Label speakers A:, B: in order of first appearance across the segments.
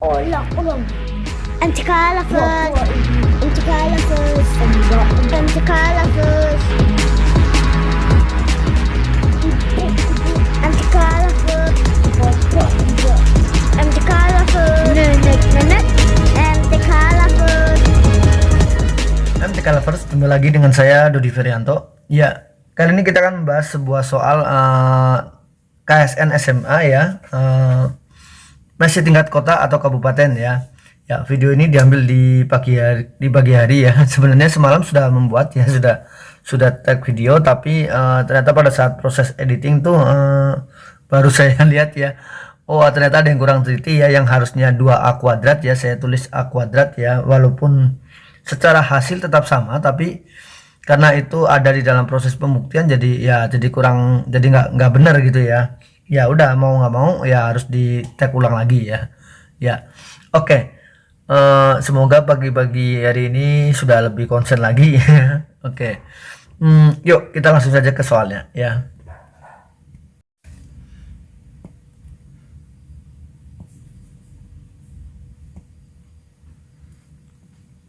A: Hola, hola. انت كالفت انت كالفت انت كالفت انت كالفت انت كالفت nenek انت كالفت.
B: MTK Lovers, kembali lagi dengan saya Dodi Ferianto. Ya, kali ini kita akan membahas sebuah soal KSN SMA ya, masih tingkat kota atau kabupaten ya. Ya, video ini diambil di pagi hari ya. Sebenarnya semalam sudah membuat ya, sudah tag video, tapi ternyata pada saat proses editing tuh baru saya lihat ya. Oh, ternyata ada yang kurang teliti ya, yang harusnya 2A kuadrat ya, saya tulis A kuadrat ya, walaupun secara hasil tetap sama, tapi karena itu ada di dalam proses pembuktian, jadi kurang, jadi nggak benar gitu ya. Ya udah, mau nggak mau ya harus di tag ulang lagi ya. Ya, oke. Semoga pagi-pagi hari ini sudah lebih konsen lagi. Oke. Yuk kita langsung saja ke soalnya ya.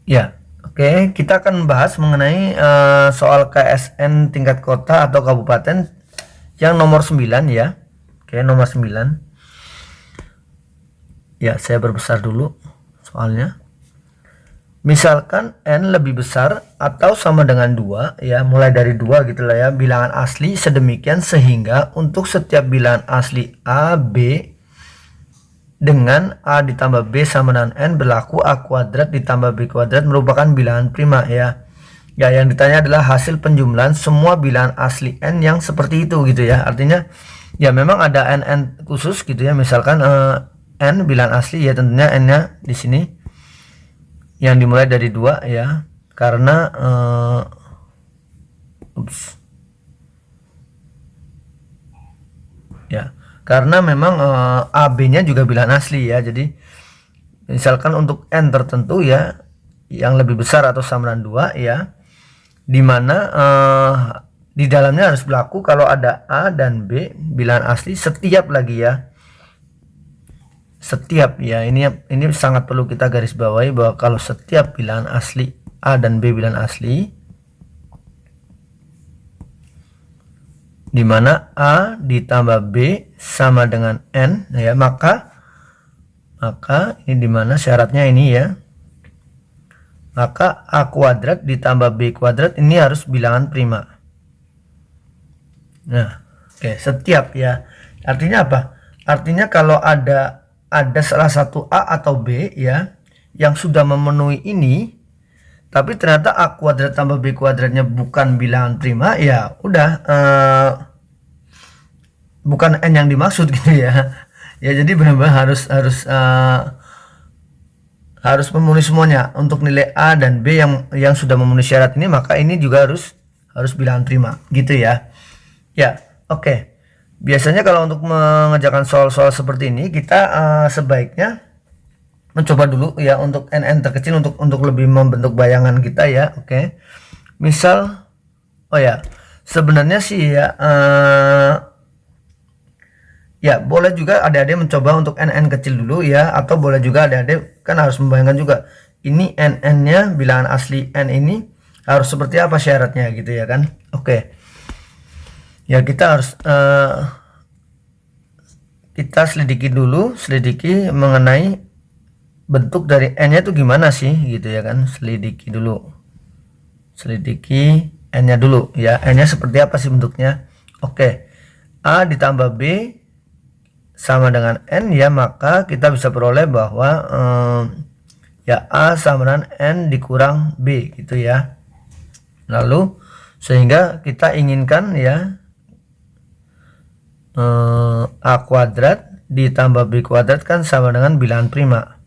B: Ya, oke, kita akan bahas mengenai soal KSN tingkat kota atau kabupaten yang nomor 9 ya. Oke, nomor 9. Ya, saya berbesar dulu soalnya. Misalkan N lebih besar atau sama dengan 2 ya, mulai dari 2 gitu lah ya, bilangan asli sedemikian sehingga untuk setiap bilangan asli A, B dengan A ditambah B sama dengan N berlaku A kuadrat ditambah B kuadrat merupakan bilangan prima ya. Ya, yang ditanya adalah hasil penjumlahan semua bilangan asli N yang seperti itu gitu ya. Artinya ya memang ada N khusus gitu ya. Misalkan N bilangan asli ya, tentunya N-nya di sini yang dimulai dari 2 ya. Karena ya, karena memang AB-nya juga bilangan asli ya. Jadi misalkan untuk N tertentu ya yang lebih besar atau sama dengan 2 ya, dimana di dalamnya harus berlaku kalau ada A dan B bilangan asli setiap lagi ya, setiap ya, ini sangat perlu kita garis bawahi bahwa kalau setiap bilangan asli A dan B bilangan asli, dimana A ditambah B sama dengan N ya, maka ini dimana syaratnya ini ya, maka A kuadrat ditambah B kuadrat ini harus bilangan prima. Nah, oke, setiap ya, artinya apa? Artinya kalau ada salah satu A atau B ya yang sudah memenuhi ini, tapi ternyata A kuadrat tambah B kuadratnya bukan bilangan prima, ya udah, bukan N yang dimaksud gitu ya. Ya, jadi benar-benar harus memenuhi semuanya. Untuk nilai A dan B yang sudah memenuhi syarat ini, maka ini juga harus bilangan prima gitu ya. Ya, oke. Biasanya kalau untuk mengerjakan soal-soal seperti ini, kita sebaiknya mencoba dulu ya untuk N terkecil untuk lebih membentuk bayangan kita ya. Oke. Misal, oh ya, sebenarnya sih ya, ya boleh juga adik-adik mencoba untuk N kecil dulu ya, atau boleh juga adik-adik kan harus membayangkan juga ini N-nya bilangan asli N ini harus seperti apa syaratnya gitu ya kan. Oke. Ya, kita harus kita selidiki mengenai bentuk dari N-nya itu gimana sih gitu ya kan. Selidiki N-nya dulu ya, N-nya seperti apa sih bentuknya. Oke, A ditambah B sama dengan N ya, maka kita bisa peroleh bahwa ya A sama dengan N dikurang B gitu ya. Lalu sehingga kita inginkan ya A kuadrat ditambah B kuadrat kan sama dengan bilangan prima.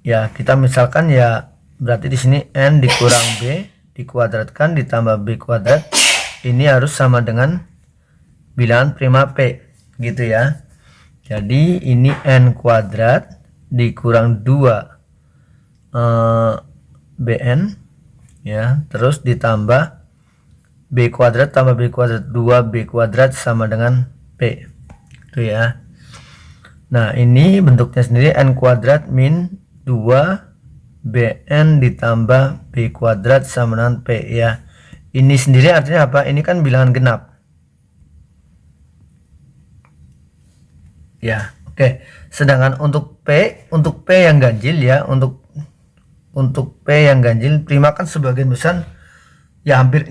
B: Ya, kita misalkan ya berarti di sini N dikurang B dikuadratkan ditambah B kuadrat ini harus sama dengan bilangan prima P gitu ya. Jadi ini N kuadrat dikurang 2 BN ya, terus ditambah B kuadrat tambah B kuadrat 2B kuadrat sama dengan P itu ya. Nah, ini bentuknya sendiri n kuadrat min 2 bn ditambah b kuadrat sama dengan p ya. Ini sendiri artinya apa? Ini kan bilangan genap. Ya, oke. Sedangkan untuk p yang ganjil ya, untuk p yang ganjil prima kan sebagian besar ya hampir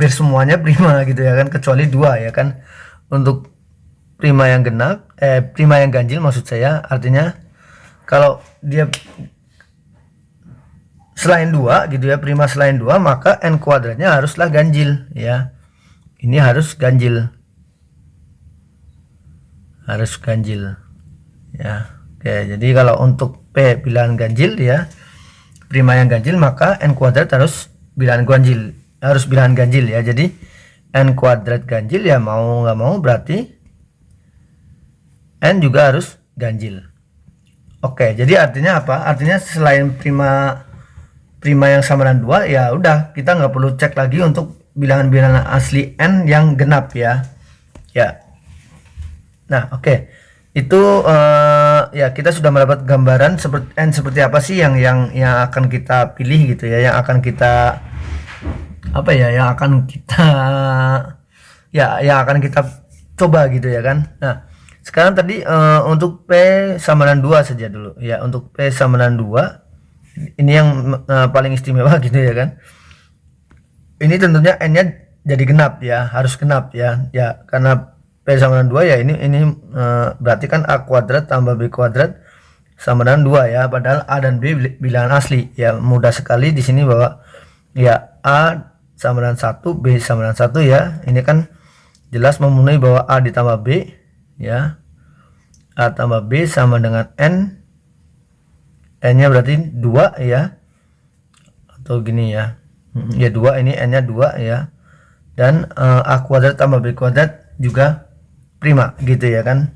B: semuanya prima gitu ya kan, kecuali 2 ya kan. Untuk prima yang genap prima yang ganjil maksud saya, artinya kalau dia selain 2 gitu ya, prima selain 2, maka n kuadratnya haruslah ganjil ya. Ini harus ganjil. Harus ganjil. Ya. Oke, jadi kalau untuk p bilangan ganjil ya, prima yang ganjil, maka n kuadrat harus bilangan ganjil. Harus bilangan ganjil ya. Jadi n kuadrat ganjil ya, mau nggak mau berarti n juga harus ganjil. Oke, jadi artinya apa? Artinya selain prima yang sama dengan 2 ya udah, kita nggak perlu cek lagi untuk bilangan-bilangan asli n yang genap ya. Nah, oke. Itu ya kita sudah mendapat gambaran seperti apa sih yang akan kita pilih gitu ya, yang akan kita coba gitu ya kan. Nah, sekarang tadi untuk p sama dengan 2 saja dulu ya. Untuk p sama dengan 2 ini yang paling istimewa gitu ya kan. Ini tentunya n-nya jadi genap ya, harus genap ya. Ya, karena p sama dengan 2 ya, ini berarti kan a kuadrat tambah b kuadrat sama dengan 2 ya, padahal a dan b bilangan asli ya. Mudah sekali di sini bahwa ya a sama dengan 1, b sama dengan 1 ya. Ini kan jelas memenuhi bahwa a ditambah b ya. A tambah b sama dengan n nya berarti 2 ya, atau gini ya, ya 2, ini n nya 2 ya, dan a kuadrat tambah b kuadrat juga prima gitu ya kan.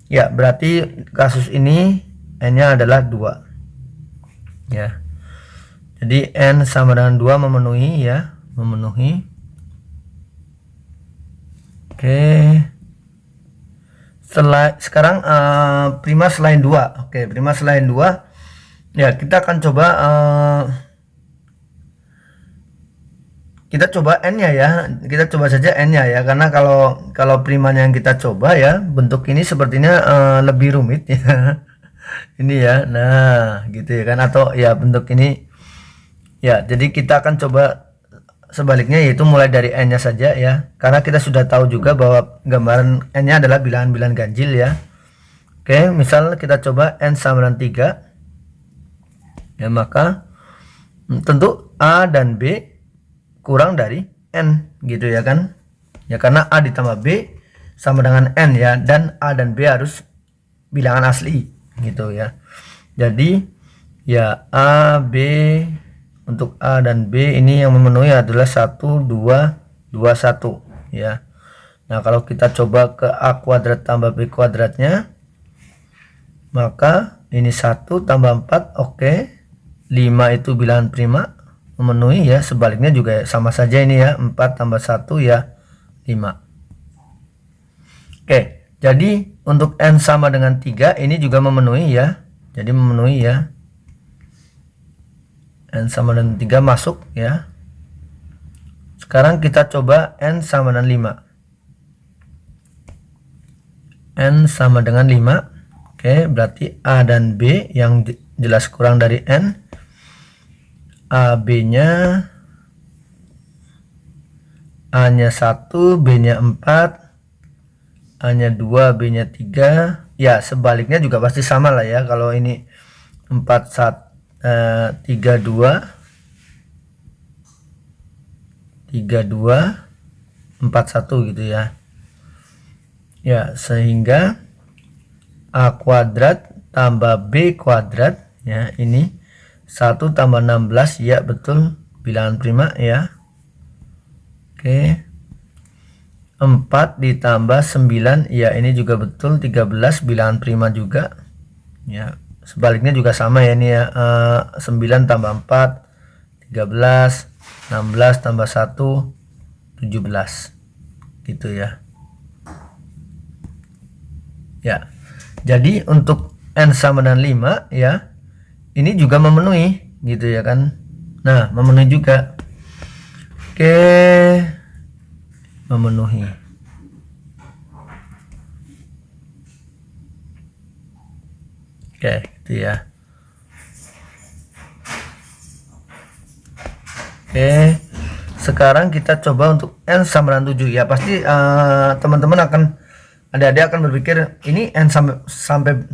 B: Ya, berarti kasus ini n nya adalah 2 ya. Jadi n sama dengan 2 memenuhi ya, memenuhi. Oke, sekarang prima selain 2. Oke, prima selain 2 ya, kita akan coba n-nya ya. Kita coba saja n-nya ya, karena kalau primanya yang kita coba ya, bentuk ini sepertinya lebih rumit ya. Ini ya. Nah, gitu ya kan, atau ya bentuk ini ya. Jadi kita akan coba sebaliknya, yaitu mulai dari n-nya saja ya. Karena kita sudah tahu juga bahwa gambaran n-nya adalah bilangan-bilangan ganjil ya. Oke, misal kita coba n sama dengan 3. Ya, maka tentu a dan b kurang dari n gitu ya kan. Ya, karena a ditambah b sama dengan n ya, dan a dan b harus bilangan asli gitu ya. Jadi ya a, b, untuk a dan b ini yang memenuhi adalah 1, 2, 2, 1 ya. Nah, kalau kita coba ke a kuadrat tambah b kuadratnya, maka ini 1 tambah 4, oke. 5 itu bilangan prima, memenuhi ya. Sebaliknya juga sama saja ini ya, 4 tambah 1 ya 5. Oke, jadi untuk n sama dengan 3 ini juga memenuhi ya. Jadi memenuhi ya. N sama dengan 3 masuk ya. Sekarang kita coba n sama dengan 5. N sama dengan 5. Oke, berarti a dan b yang jelas kurang dari n. A, B nya, A nya 1, B nya 4, A nya 2, B nya 3. Ya, sebaliknya juga pasti sama lah ya. Kalau ini 4, 1, 3, 2, 3, 2, 4, 1 gitu ya. Ya, sehingga A kuadrat tambah B kuadrat ya, ini 1 tambah 16 ya, betul, bilangan prima ya. Oke, 4 ditambah 9 ya, ini juga betul, 13, bilangan prima juga ya. Sebaliknya juga sama ya, ini ya, 9 tambah 4 13, 16 tambah 1 17 gitu ya. Ya, Jadi untuk n sama dengan 5 ya, ini juga memenuhi gitu ya kan. Nah, memenuhi juga. Oke, memenuhi. Oke, gitu ya. Oke, sekarang kita coba untuk n sama dengan 7 ya. Pasti teman-teman adik-adik akan berpikir ini n sampai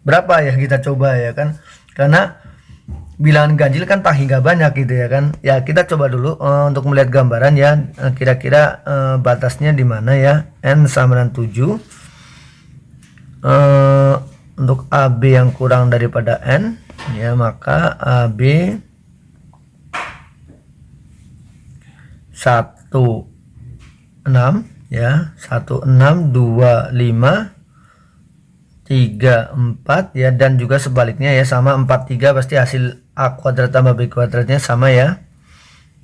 B: berapa ya kita coba ya kan, karena bilangan ganjil kan tak hingga banyak gitu ya kan. Ya kita coba dulu untuk melihat gambaran ya, kira-kira batasnya di mana ya. N sama dengan 7 untuk AB yang kurang daripada N ya, maka AB 16 ya, 16, 25, 34 ya, dan juga sebaliknya ya sama 43, pasti hasil A kuadrat tambah B kuadratnya sama ya.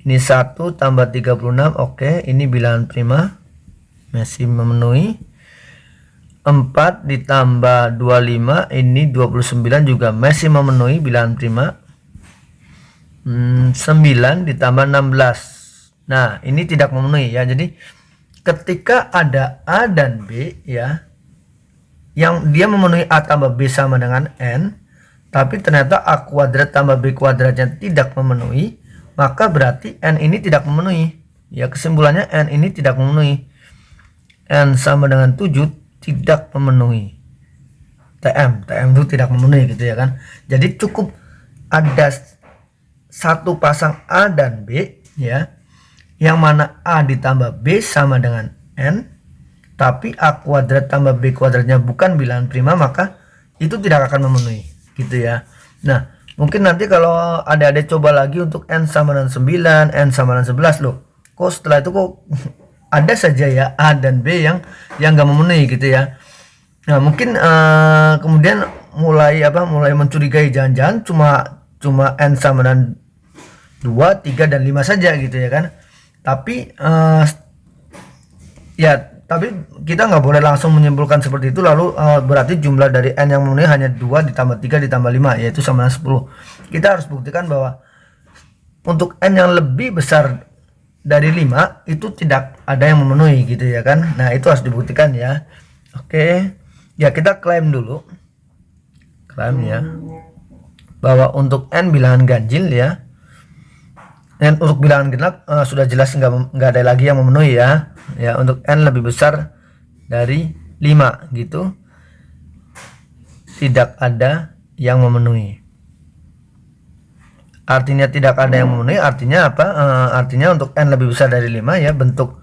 B: Ini 1 tambah 36, oke, ini bilangan prima masih memenuhi. 4 ditambah 25 ini 29 juga masih memenuhi bilangan prima. 9 ditambah 16, nah ini tidak memenuhi ya. Jadi ketika ada A dan B ya, yang dia memenuhi A tambah B sama dengan N, tapi ternyata A kuadrat tambah B kuadratnya tidak memenuhi, maka berarti N ini tidak memenuhi ya. Kesimpulannya N ini tidak memenuhi. N sama dengan 7 tidak memenuhi. TM itu tidak memenuhi gitu ya kan. Jadi cukup ada satu pasang A dan B ya, yang mana A ditambah B sama dengan N, tapi A kuadrat tambah B kuadratnya bukan bilangan prima, maka itu tidak akan memenuhi gitu ya. Nah, mungkin nanti kalau adik-adik coba lagi untuk N sama dengan 9, N sama dengan 11, loh kok setelah itu kok ada saja ya A dan B yang nggak memenuhi gitu ya. Nah, mungkin kemudian mulai mencurigai, jangan-jangan cuma N sama dengan 2, 3, dan 5 saja gitu ya kan. Tapi tapi kita nggak boleh langsung menyimpulkan seperti itu, lalu berarti jumlah dari N yang memenuhi hanya 2 ditambah 3 ditambah 5, yaitu sama dengan 10. Kita harus buktikan bahwa untuk N yang lebih besar dari 5 itu tidak ada yang memenuhi gitu ya kan. Nah, itu harus dibuktikan ya. Oke, ya kita klaim dulu. Klaim ya, bahwa untuk N bilangan ganjil ya, dan untuk bilangan genap sudah jelas nggak ada lagi yang memenuhi ya. Ya, untuk N lebih besar dari 5 gitu, tidak ada yang memenuhi. Artinya tidak ada yang memenuhi, artinya apa? Artinya untuk N lebih besar dari 5 ya, bentuk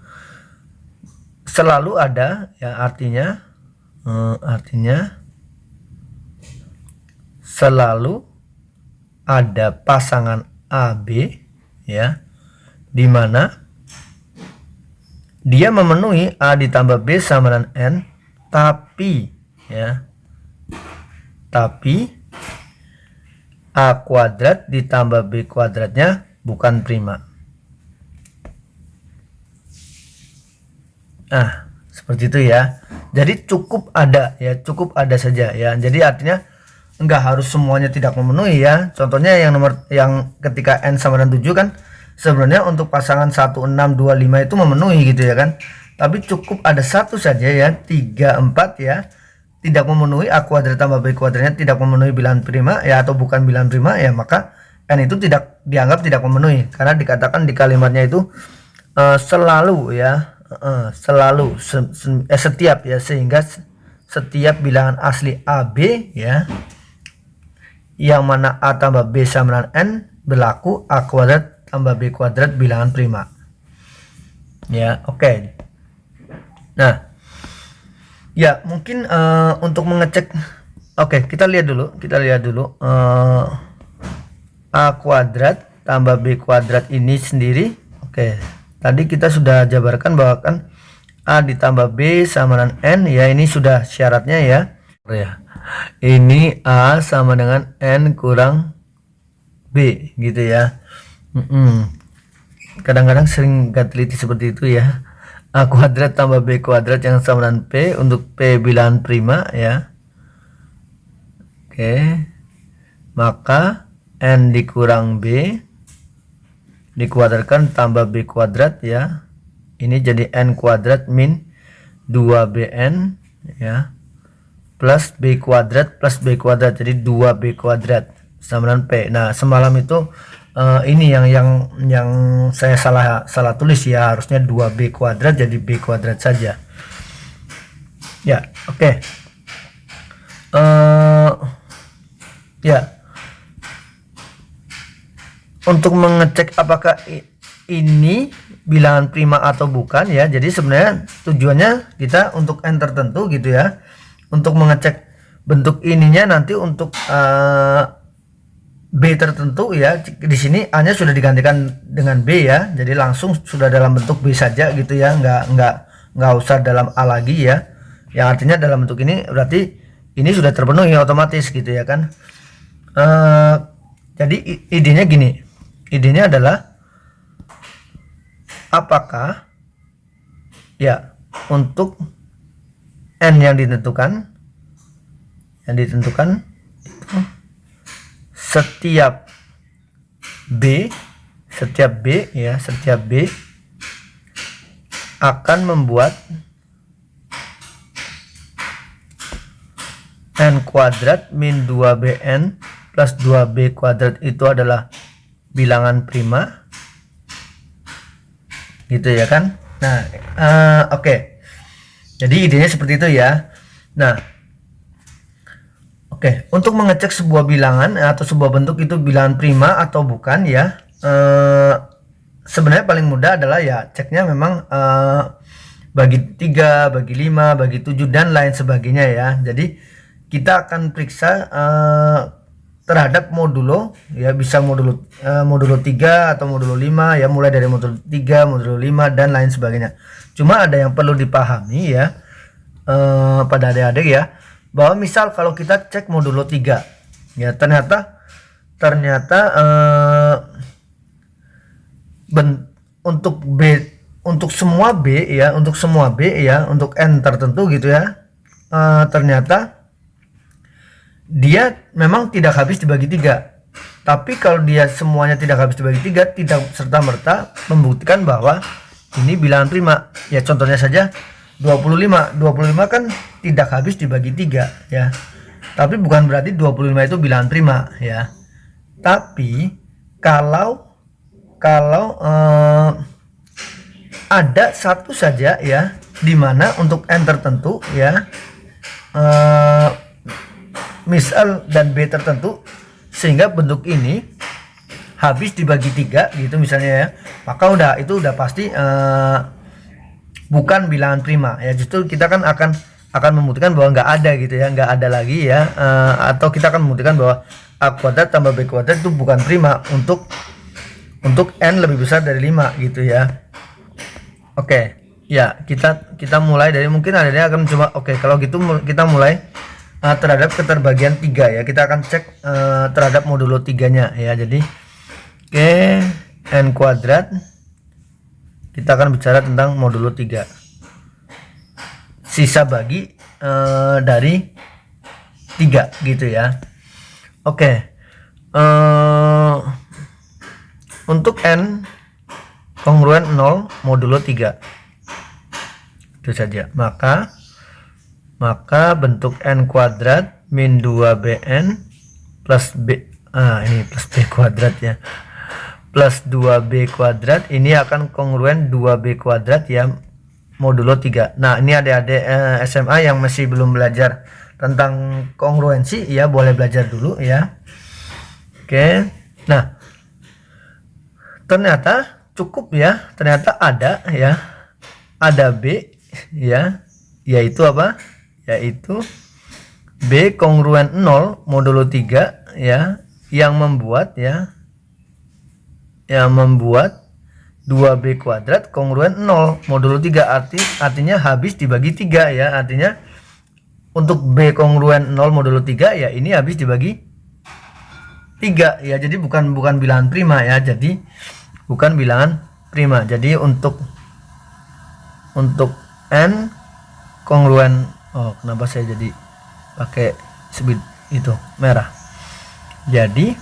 B: selalu ada ya, artinya selalu ada pasangan AB ya, dimana dia memenuhi A ditambah B sama dengan N, tapi A kuadrat ditambah B kuadratnya bukan prima. Nah, seperti itu ya. Jadi cukup ada ya, cukup ada saja ya. Jadi artinya enggak harus semuanya tidak memenuhi ya. Contohnya yang ketika N sama dengan 7 kan, sebenarnya untuk pasangan 1, 6, 2, 5 itu memenuhi gitu ya kan. Tapi cukup ada satu saja ya, 3, 4 ya, tidak memenuhi. A kuadrat tambah B kuadratnya tidak memenuhi bilangan prima ya, atau bukan bilangan prima ya, maka N itu tidak dianggap tidak memenuhi, karena dikatakan di kalimatnya itu selalu ya, setiap ya, sehingga setiap bilangan asli AB ya, yang mana A tambah B sama dengan N, berlaku A kuadrat tambah B kuadrat bilangan prima ya. Oke. Nah ya, mungkin untuk mengecek, kita lihat dulu A kuadrat tambah B kuadrat ini sendiri. Tadi kita sudah jabarkan bahwa kan A ditambah B sama dengan N ya, ini sudah syaratnya ya. Ini A sama dengan N kurang B gitu ya. Kadang-kadang sering gak teliti seperti itu ya. A kuadrat tambah B kuadrat yang sama dengan P untuk P bilangan prima ya. Oke, maka N dikurang B dikuadratkan tambah B kuadrat ya. Ini jadi N kuadrat min 2BN ya, plus B kuadrat plus B kuadrat, jadi 2B kuadrat sama dengan P. Nah, semalam itu ini yang saya salah tulis ya, harusnya 2B kuadrat jadi B kuadrat saja ya. Oke. Ya, untuk mengecek apakah ini bilangan prima atau bukan ya, jadi sebenarnya tujuannya kita untuk N tertentu gitu ya, untuk mengecek bentuk ininya nanti untuk B tertentu ya. Di sini A nya sudah digantikan dengan B ya, jadi langsung sudah dalam bentuk B saja gitu ya, nggak usah dalam A lagi ya, yang artinya dalam bentuk ini berarti ini sudah terpenuhi otomatis gitu ya kan. Jadi idenya gini, idenya adalah apakah ya untuk N yang ditentukan itu setiap B ya, setiap B akan membuat N kuadrat min 2BN plus 2B kuadrat itu adalah bilangan prima gitu ya kan. Nah, oke. Jadi idenya seperti itu ya. Nah, oke, untuk mengecek sebuah bilangan atau sebuah bentuk itu bilangan prima atau bukan ya, sebenarnya paling mudah adalah ya ceknya memang bagi 3, bagi 5, bagi 7 dan lain sebagainya ya. Jadi kita akan periksa terhadap modulo ya, bisa modulo 3 atau modulo 5 ya, mulai dari modulo 3, modulo 5 dan lain sebagainya. Cuma ada yang perlu dipahami ya pada adik-adik ya, bahwa misal kalau kita cek modulo 3 ya, ternyata untuk B, untuk semua B ya, untuk N tertentu gitu ya, ternyata dia memang tidak habis dibagi 3. Tapi kalau dia semuanya tidak habis dibagi 3, tidak serta-merta membuktikan bahwa ini bilangan prima. Ya contohnya saja 25 kan tidak habis dibagi 3 ya. Tapi bukan berarti 25 itu bilangan prima ya. Tapi kalau ada satu saja ya, dimana untuk N tertentu ya, misal dan B tertentu, sehingga bentuk ini habis dibagi 3 gitu misalnya ya, maka itu udah pasti bukan bilangan prima ya. Justru kita kan akan membuktikan bahwa nggak ada gitu ya, nggak ada lagi ya, atau kita akan membuktikan bahwa A kuadrat tambah B kuadrat itu bukan prima untuk N lebih besar dari 5 gitu ya. Oke ya, kita mulai dari, mungkin ada yang akan coba. Oke, kalau gitu kita mulai terhadap keterbagian 3 ya. Kita akan cek terhadap modulo 3-nya ya. Jadi N kuadrat, kita akan bicara tentang modulo 3, sisa bagi dari 3 gitu ya. Oke, untuk N kongruen 0 modulo 3 itu saja, maka bentuk N kuadrat min 2BN plus B, ini plus B kuadrat ya, plus 2B kuadrat, ini akan kongruen 2B kuadrat ya modulo 3. Nah, ini adik-adik SMA yang masih belum belajar tentang kongruensi ya, boleh belajar dulu ya. Oke, nah ternyata cukup ya, ternyata ada ya, ada B ya, yaitu apa? Yaitu B kongruen 0 modulo 3 ya, yang membuat 2B kuadrat kongruen 0 modulo 3, artinya habis dibagi 3 ya. Artinya untuk B kongruen 0 modulo 3 ya, ini habis dibagi 3 ya. Jadi bukan bilangan prima ya. Jadi bukan bilangan prima. Jadi untuk untuk n kongruen, oh kenapa saya jadi pakai speed itu merah. Jadi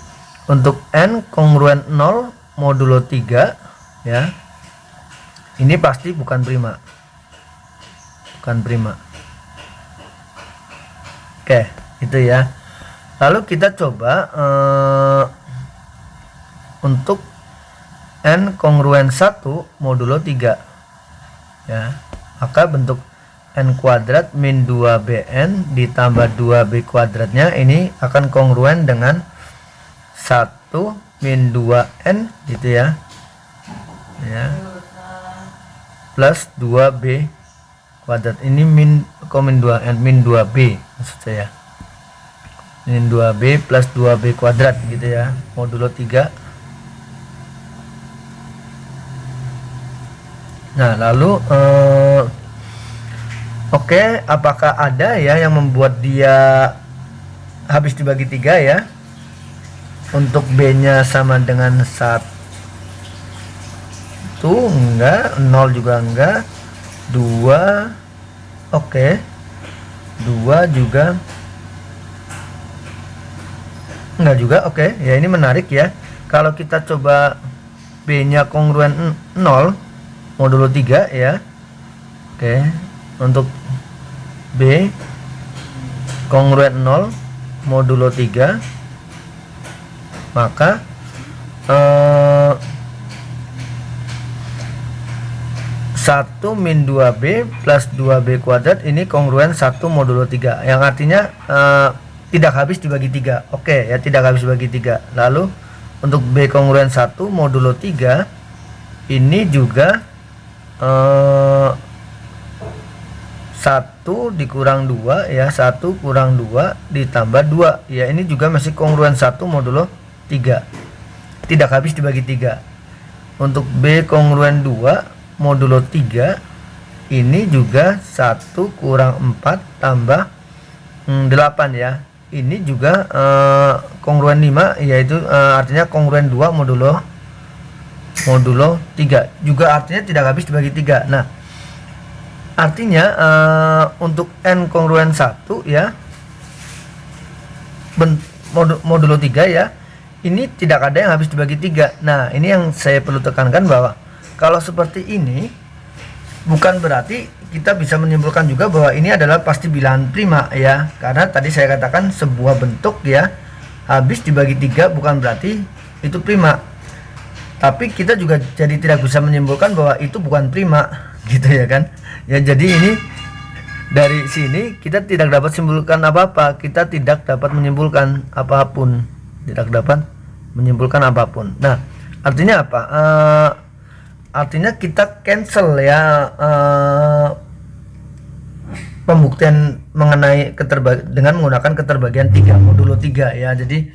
B: untuk n kongruen 0 modulo 3 ya, ini pasti bukan prima, oke itu ya. Lalu kita coba untuk n kongruen 1 modulo 3 ya, maka bentuk n kuadrat min 2bn ditambah 2b kuadratnya ini akan kongruen dengan 1 min 2n gitu ya, plus 2b kuadrat. Ini min 2n min 2b maksud saya, min 2b plus 2b kuadrat gitu ya, modulo 3. Nah lalu oke, apakah ada ya yang membuat dia habis dibagi 3 ya? Untuk B nya sama dengan 1 enggak, 0 juga enggak, 2 oke, 2 juga enggak juga. Oke ya, ini menarik ya. Kalau kita coba B nya kongruen 0 modulo 3 ya, oke, untuk B kongruen 0 modulo 3, maka 1 min 2b plus 2b kuadrat ini kongruen 1 modulo 3, yang artinya tidak habis dibagi 3. Oke ya, tidak habis dibagi 3. Lalu untuk B kongruen 1 modulo 3 ini juga 1 dikurang 2 ya, 1 kurang 2 ditambah 2 ya, ini juga masih kongruen 1 modulo 3, tidak habis dibagi 3. Untuk B kongruen 2 modulo 3 ini juga 1 kurang 4 tambah 8 ya, ini juga kongruen 5, yaitu artinya kongruen 2 modulo 3, juga artinya tidak habis dibagi 3. Nah artinya untuk n kongruen 1 ya, modulo 3 ya, ini tidak ada yang habis dibagi 3. Nah ini yang saya perlu tekankan, bahwa kalau seperti ini bukan berarti kita bisa menyimpulkan juga bahwa ini adalah pasti bilangan prima ya, karena tadi saya katakan sebuah bentuk ya habis dibagi 3 bukan berarti itu prima, tapi kita juga jadi tidak bisa menyimpulkan bahwa itu bukan prima gitu ya kan ya. Jadi ini dari sini kita tidak dapat simpulkan apa-apa, kita tidak dapat menyimpulkan apapun, Nah artinya apa? Artinya kita cancel ya pembuktian mengenai dengan menggunakan keterbagian 3 modulo 3 ya. Jadi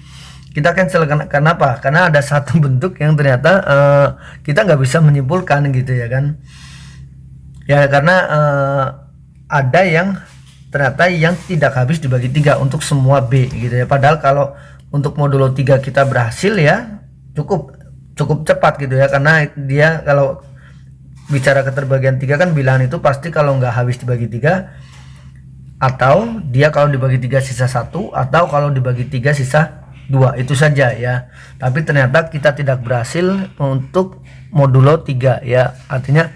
B: kita cancel karena apa? Karena ada satu bentuk yang ternyata kita nggak bisa menyimpulkan gitu ya kan ya, karena ada yang ternyata yang tidak habis dibagi 3 untuk semua B gitu ya. Padahal kalau untuk modulo 3 kita berhasil ya, cukup cepat gitu ya, karena dia kalau bicara keterbagian 3 kan bilangan itu pasti kalau nggak habis dibagi 3, atau dia kalau dibagi 3 sisa 1, atau kalau dibagi 3 sisa 2, itu saja ya. Tapi ternyata kita tidak berhasil untuk modulo 3 ya, artinya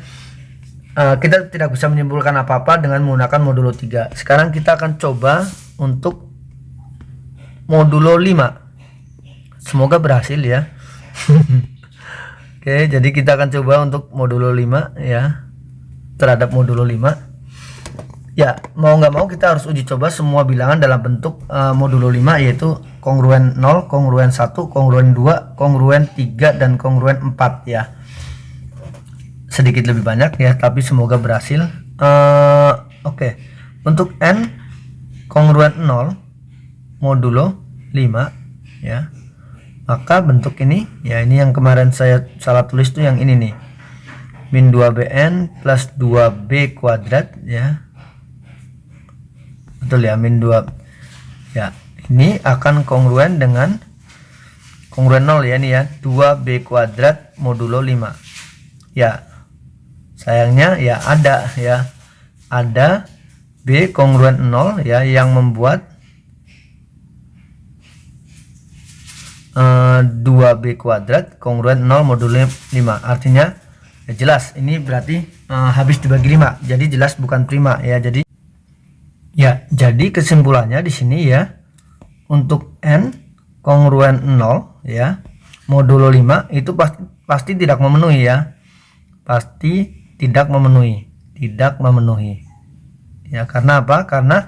B: kita tidak bisa menyimpulkan apa-apa dengan menggunakan modulo 3. Sekarang kita akan coba untuk modulo 5, semoga berhasil ya. Oke, jadi kita akan coba untuk modulo 5 ya, terhadap modulo 5 ya. Mau nggak mau kita harus uji coba semua bilangan dalam bentuk modulo 5, yaitu kongruen 0, kongruen 1, kongruen 2, kongruen 3, dan kongruen 4 ya. Sedikit lebih banyak ya, tapi semoga berhasil. Oke, untuk n kongruen 0 modulo 5 ya, maka bentuk ini ya, ini yang kemarin saya salah tulis tuh yang ini nih, min 2bn plus 2b kuadrat ya, betul ya, min 2 ya, ini akan kongruen dengan kongruen 0 ya, ini ya, 2b kuadrat modulo 5 ya. Sayangnya ya ada B kongruen 0 ya yang membuat 2B kuadrat kongruen 0 modulo 5. Artinya ya jelas ini berarti habis dibagi 5. Jadi jelas bukan prima ya. Jadi kesimpulannya di sini ya, untuk n kongruen 0 ya modulo 5 itu pasti tidak memenuhi ya. Pasti tidak memenuhi. Ya, karena apa? Karena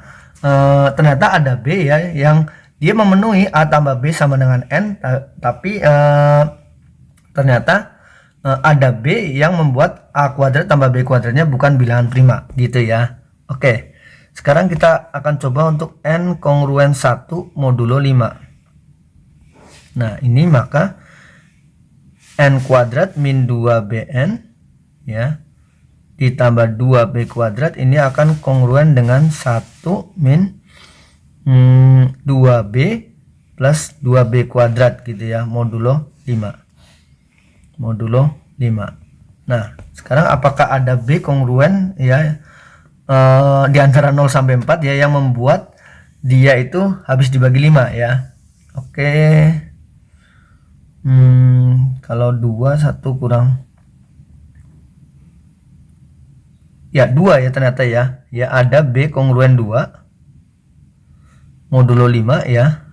B: ternyata ada B ya yang dia memenuhi A tambah B sama dengan N, tapi ternyata ada B yang membuat A kuadrat tambah B kuadratnya bukan bilangan prima gitu ya. Oke, sekarang kita akan coba untuk N kongruen 1 modulo 5. Nah ini maka N kuadrat min 2BN ya ditambah 2B kuadrat ini akan kongruen dengan 1 min 2B plus 2B kuadrat gitu ya, modulo 5. Nah sekarang apakah ada B kongruen ya di antara 0 sampai 4 ya yang membuat dia itu habis dibagi 5 ya. Oke. Kalau 2 1 kurang ya 2 ya ternyata ya ada B kongruen 2 modulo 5 ya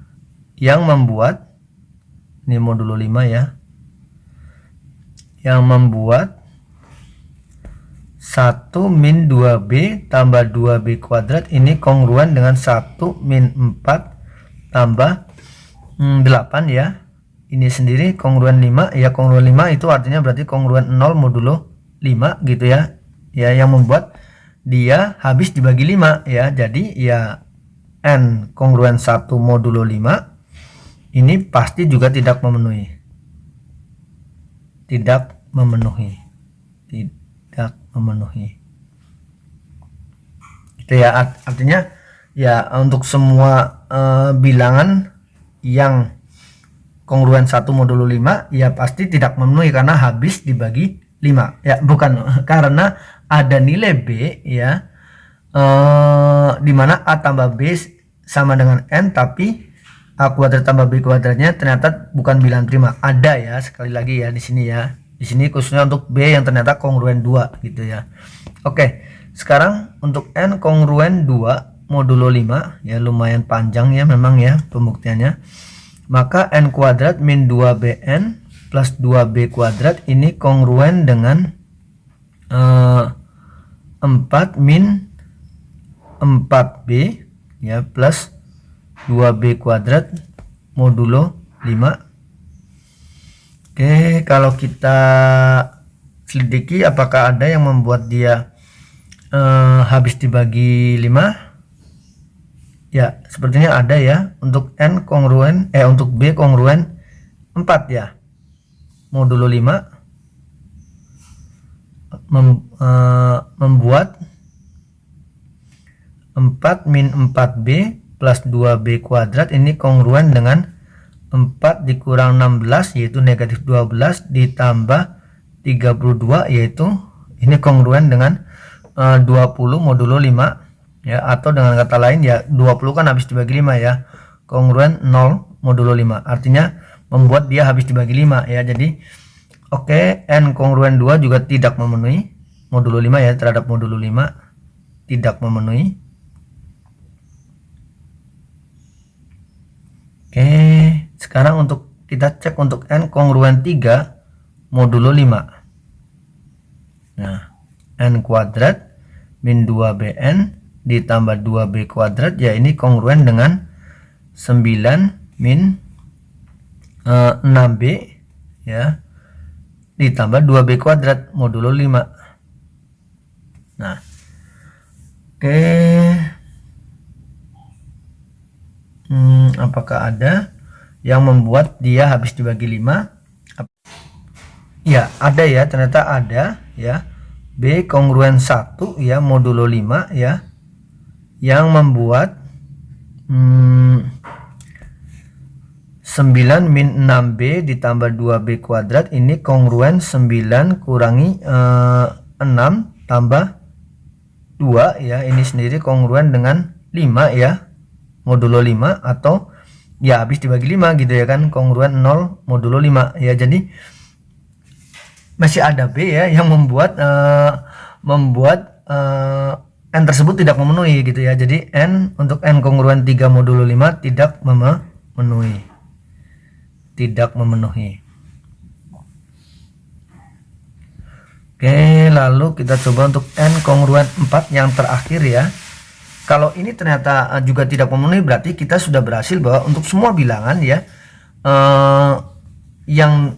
B: yang membuat ini modulo 5 ya yang membuat 1 min 2B tambah 2B kuadrat ini kongruen dengan 1 min 4 tambah 8 ya. Ini sendiri kongruen 5 ya, kongruen 5 itu artinya berarti kongruen 0 modulo 5 gitu ya. Ya yang membuat dia habis dibagi 5 ya. Jadi ya N kongruen 1 modulo 5 ini pasti juga tidak memenuhi. Itu ya artinya ya untuk semua bilangan yang kongruen 1 modulo 5 ya pasti tidak memenuhi karena habis dibagi 5 ya, bukan karena ada nilai B ya dimana A tambah B sama dengan N tapi A kuadrat tambah B kuadratnya ternyata bukan bilangan prima. Ada ya, sekali lagi ya di sini ya. Di sini khususnya untuk B yang ternyata kongruen 2 gitu ya. Oke, sekarang untuk N kongruen 2 modulo 5 ya lumayan panjang ya memang ya pembuktiannya. Maka N kuadrat min 2BN plus 2B kuadrat ini kongruen dengan 4 min 4B ya plus 2B kuadrat modulo 5. Oke, kalau kita selidiki apakah ada yang membuat dia habis dibagi 5? Ya, sepertinya ada ya. Untuk N kongruen untuk B kongruen 4 ya. Modulo 5 membuat 4 min 4B plus 2B kuadrat ini kongruen dengan 4 dikurang 16 yaitu negatif 12 ditambah 32 yaitu ini kongruen dengan 20 modulo 5 ya, atau dengan kata lain ya 20 kan habis dibagi 5 ya, kongruen 0 modulo 5 artinya membuat dia habis dibagi 5 ya. Jadi oke, N kongruen 2 juga tidak memenuhi modulo 5 ya, terhadap modulo 5 tidak memenuhi. Oke, sekarang untuk kita cek untuk N kongruen 3 modulo 5. Nah, N kuadrat min 2BN ditambah 2B kuadrat ya ini kongruen dengan 9 min 6B ya ditambah 2B kuadrat modulo 5. Nah, oke. Apakah ada yang membuat dia habis dibagi 5? Ya, ada ya, ternyata ada ya. B kongruen 1 ya modulo 5 ya yang membuat 9 min 6B ditambah 2B kuadrat ini kongruen 9 kurangi 6 tambah 2 ya, ini sendiri kongruen dengan 5 ya, modulo 5, atau ya habis dibagi 5 gitu ya kan, kongruen 0 modulo 5 ya. Jadi masih ada B ya yang membuat N tersebut tidak memenuhi gitu ya. Jadi N untuk N kongruen 3 modulo 5 tidak memenuhi. Tidak memenuhi. Oke, lalu kita coba untuk N kongruen 4 yang terakhir ya. Kalau ini ternyata juga tidak memenuhi, berarti kita sudah berhasil bahwa untuk semua bilangan ya, yang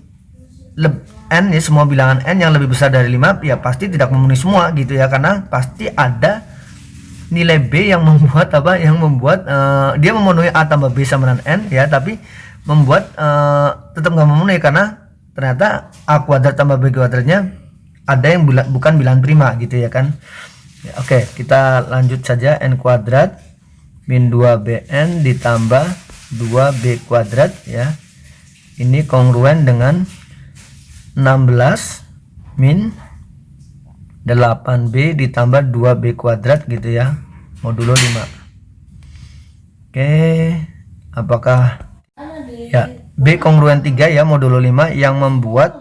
B: N ya, semua bilangan N yang lebih besar dari 5 ya pasti tidak memenuhi semua gitu ya, karena pasti ada nilai B yang membuat dia memenuhi A tambah B sama dengan N ya, tapi membuat tetap nggak memenuhi karena ternyata A kuadrat tambah B kuadratnya ada yang bukan bilangan prima gitu ya kan ya. Oke, kita lanjut saja. N kuadrat min 2BN ditambah 2B kuadrat ya, ini kongruen dengan 16 min 8B ditambah 2B kuadrat gitu ya, modulo 5. Oke, apakah ya B kongruen 3 ya, modulo 5 yang membuat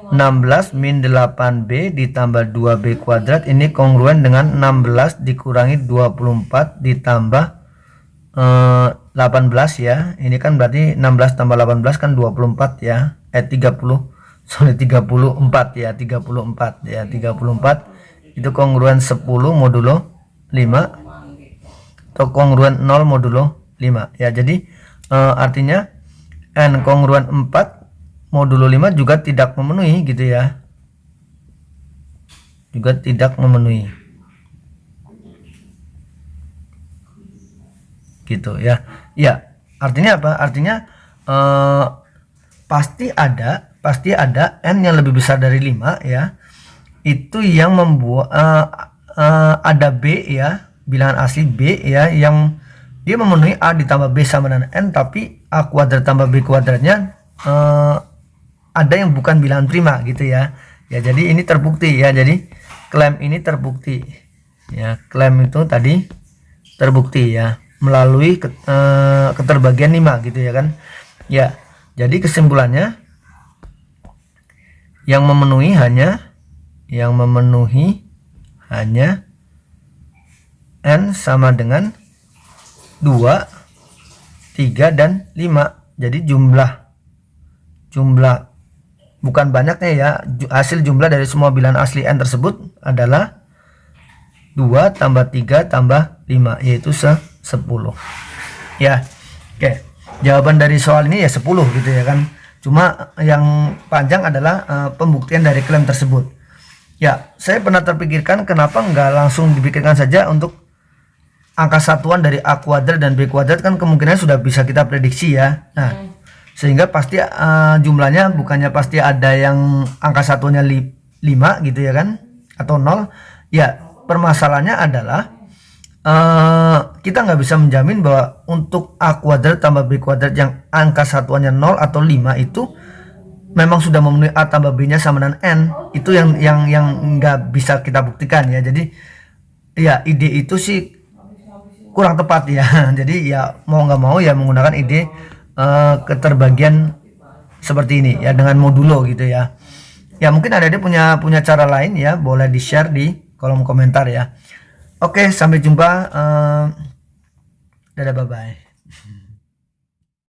B: 16 min 8B ditambah 2B kuadrat ini kongruen dengan 16 dikurangi 24 ditambah 18 ya. Ini kan berarti 16 tambah 18 kan 24 ya. 34 ya, 34 ya, 34 itu kongruen 10 modulo 5 atau kongruen 0 modulo 5 ya. Jadi artinya N kongruen 4 modulo 5 juga tidak memenuhi gitu ya, juga tidak memenuhi gitu ya. Ya, artinya apa? Artinya pasti ada N yang lebih besar dari 5 ya, itu yang membuat ada B ya, bilangan asli B ya, yang dia memenuhi A ditambah B sama dengan N, tapi A kuadrat tambah B kuadratnya ada yang bukan bilangan prima gitu ya. Ya, jadi ini terbukti ya, jadi klaim ini terbukti ya, klaim itu tadi terbukti ya melalui keterbagian 5 gitu ya kan ya. Jadi kesimpulannya yang memenuhi hanya N sama dengan 2, 3 dan 5. Jadi jumlah bukan banyaknya ya, hasil jumlah dari semua bilangan asli N tersebut adalah 2 tambah 3 tambah 5 yaitu 10 ya. Oke, jawaban dari soal ini ya 10 gitu ya kan. Cuma yang panjang adalah pembuktian dari klaim tersebut ya. Saya pernah terpikirkan kenapa nggak langsung dipikirkan saja untuk angka satuan dari A kuadrat dan B kuadrat, kan kemungkinan sudah bisa kita prediksi ya. Nah, sehingga pasti jumlahnya bukannya pasti ada yang angka satuannya 5 gitu ya kan, atau 0 ya. Permasalahannya adalah kita nggak bisa menjamin bahwa untuk A kuadrat tambah B kuadrat yang angka satuannya 0 atau 5 itu memang sudah memenuhi A tambah B nya sama dengan N. Itu yang nggak bisa kita buktikan ya. Jadi ya ide itu sih kurang tepat ya. Jadi ya mau nggak mau ya menggunakan ide keterbagian seperti ini ya, dengan modulo gitu ya. Ya mungkin ada dia punya cara lain ya, boleh di share di kolom komentar ya. Oke, sampai jumpa. Dadah, bye bye.